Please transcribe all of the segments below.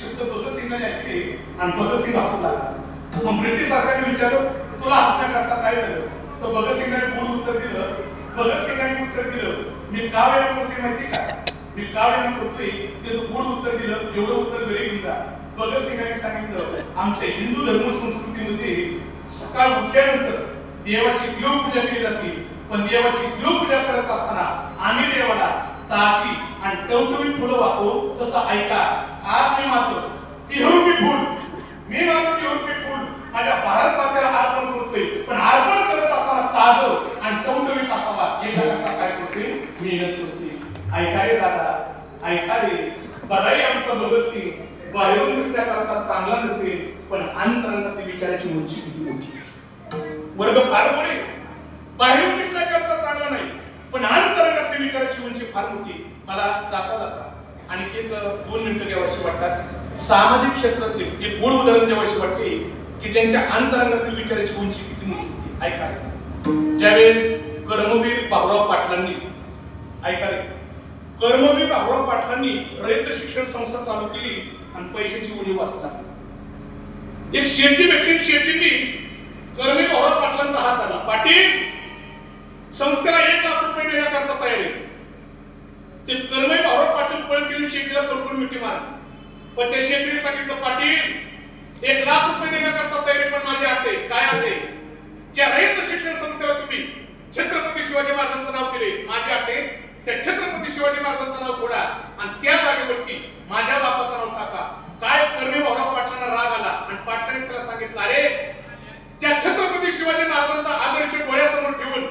शब्द भगतसिंगने ऐकले आणि भगतसिंग हसू लागला. मग ब्रिटिश सरकारने विचारलं तुला हसण्याकरता काय झालं? तर भगतसिंगाने पुढे उत्तर दिलं. भगतसिंगाने उत्तर दिलं मी का व्यायाम करतोय माहिती का? मी का व्यायाम करतोय ते पुढे उत्तर दिलं. एवढं उत्तर घरी घेऊन जा. भगतसिंगाने सांगितलं आमच्या हिंदू धर्म संस्कृतीमध्ये सकाळ उठल्यानंतर देवाची देवपूजा केली जाते. पण देवाची देवपूजा करत असताना आम्ही देवाला ताजी आणि टवटवीत फुलं वाहतो. तसं ऐका आज मी माझं 30 रुपये फुल माझ्या भारत मातेला अर्पण करतोय. पण अर्पण करत असताना ताजं आणि टवटवीत असावा याच्याकरता काय करतोय मेहनत करतोय. ऐका रे दादा ऐका रे बराई आमचा भगतसिंग बाहेरून दिसण्याकरता चांगला नसेल पण अंतरंगातली विचाराची उंची किती मोठी. वर्ग फार मोठे बाहेरून दिसण्याकरता चांगला नाही पण अंतरंगातली विचाराची उंची फार मोठी. मला जाता जाता आणखी एक 2 मिनिटं द्यावीशी वाटतात. सामाजिक क्षेत्रातील एक गोड उदाहरण द्यावीशी वाटते की त्यांच्या अंतरंगातील विचाराची उंची किती मोठी होती. ऐका ज्यावेळेस कर्मवीर बाबुराव पाटलांनी ऐका रे कर्मवीर बाबुराव पाटलांनी रयत शिक्षण संस्था चालू केली आणि पैशाची उणीव वाचला. एक शेती भेटली. शेतीने कर्मवीर बाबुराव पाटलांचा हात धरला. पाटील संस्थेला 1 लाख रुपये देण्याकरता तयार आहे. ते कर्मवीर बाबुराव पाटील पळ केली शेतीला कडकून मिठी मारली. पण त्या शेतीने सांगितलं पाटील 1 लाख रुपये देण्याकरता तयारी पण माझी अट आहे. काय अट आहे? ज्या रयत शिक्षण संस्थेला तुम्ही छत्रपती शिवाजी महाराजांचं नाव केले माझी अट आहे त्या छत्रपती शिवाजी महाराजांचं नाव फोडा आणि त्या जागेवरती माझ्या बापाचं नाव टाका. काय कर्मवीर बाबुराव पाटलांना राग आला आणि पाटलांनी त्याला सांगितलं अरे त्या छत्रपती शिवाजी महाराजांचा आदर्श डोळ्यासमोर ठेवून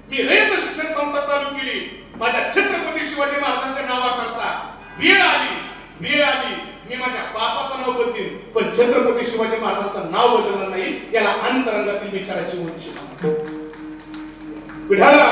मी रयत शिक्षण संस्था चालू केली. माझ्या छत्रपती शिवाजी महाराजांच्या नावाकरता वेळ आली मी माझ्या बापाचं नाव बदलीन पण छत्रपती शिवाजी महाराजांचं नाव बदलणार नाही. याला अंतरंगातील विचाराची उंची. विठाला